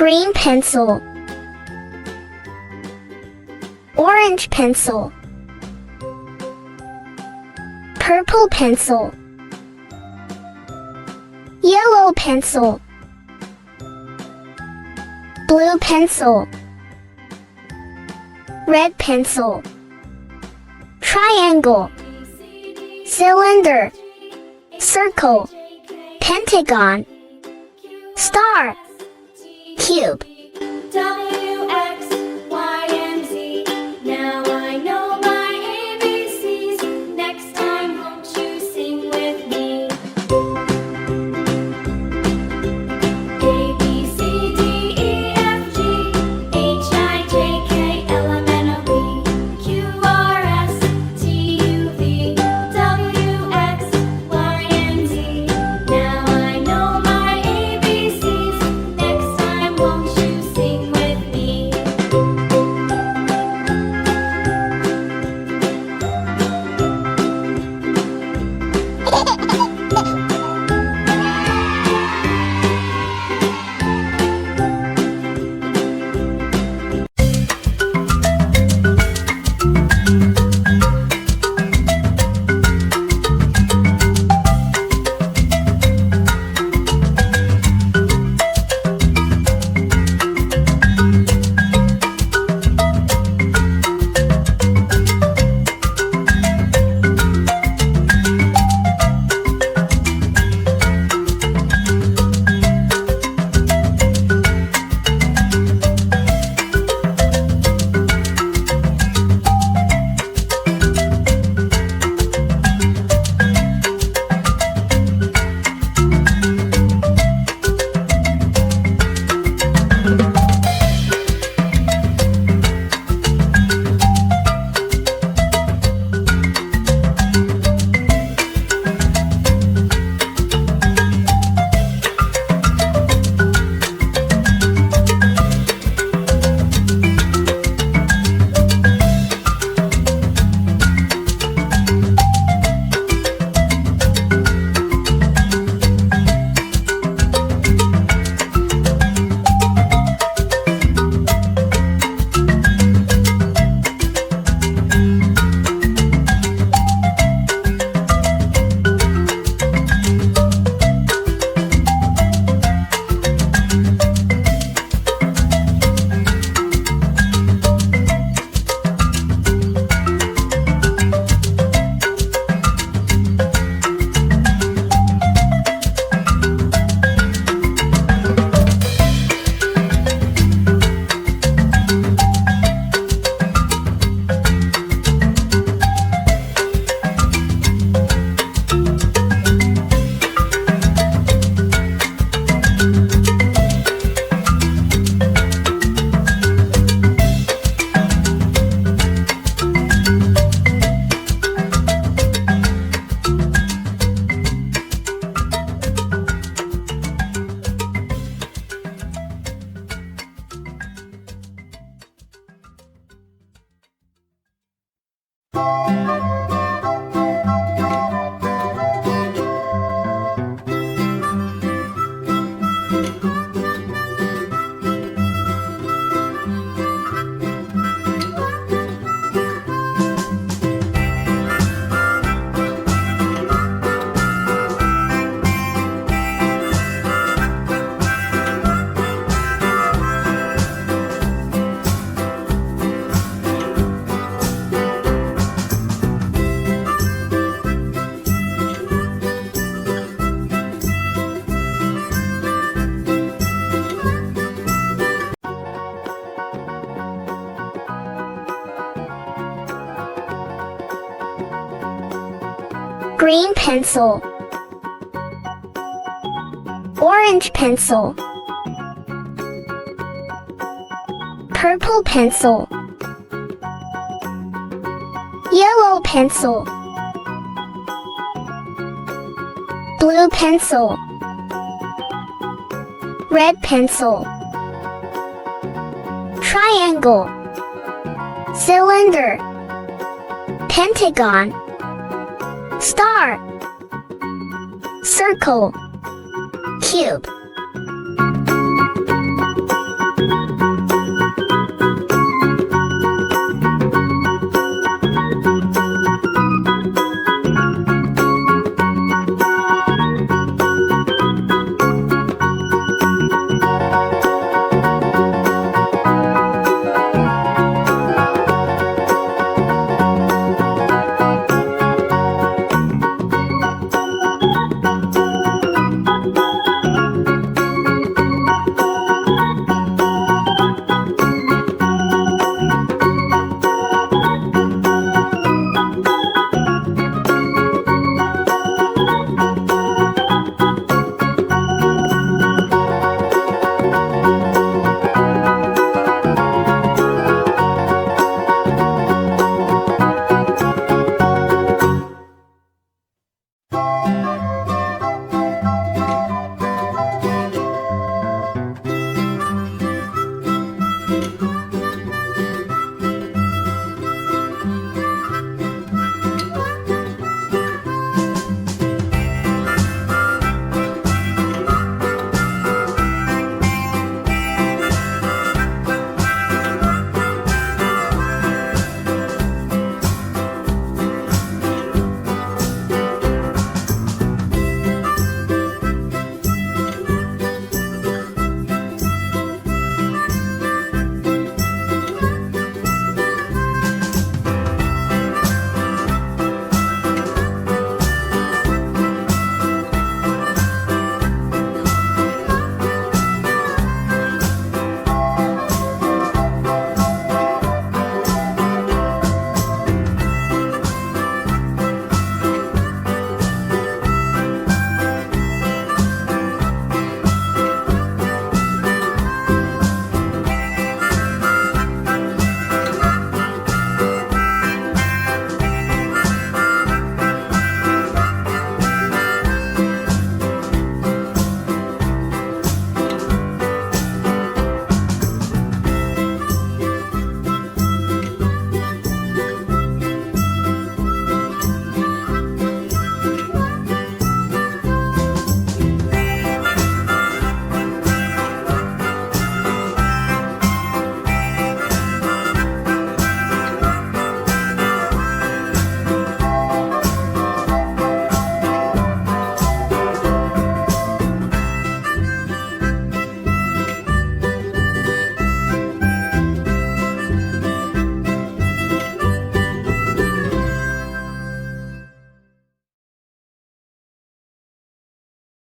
green pencil, orange pencil, purple pencil, yellow pencil, blue pencil, red pencil, triangle, cylinder, circle, pentagon, star, cube. W, X, Y, and Z. Now I know my ABCs. Next time, won't you sing with me? A, B, C, D, E, F, G, H, I, J, K, L, M, N, O, P, Q, R, S, T, U, V, W, X, Y, and Z. Now I know my ABCs. Next time, won't you sing with me? Green pencil, orange pencil, purple pencil, yellow pencil, blue pencil, red pencil, triangle, cylinder, pentagon, star, circle, cube.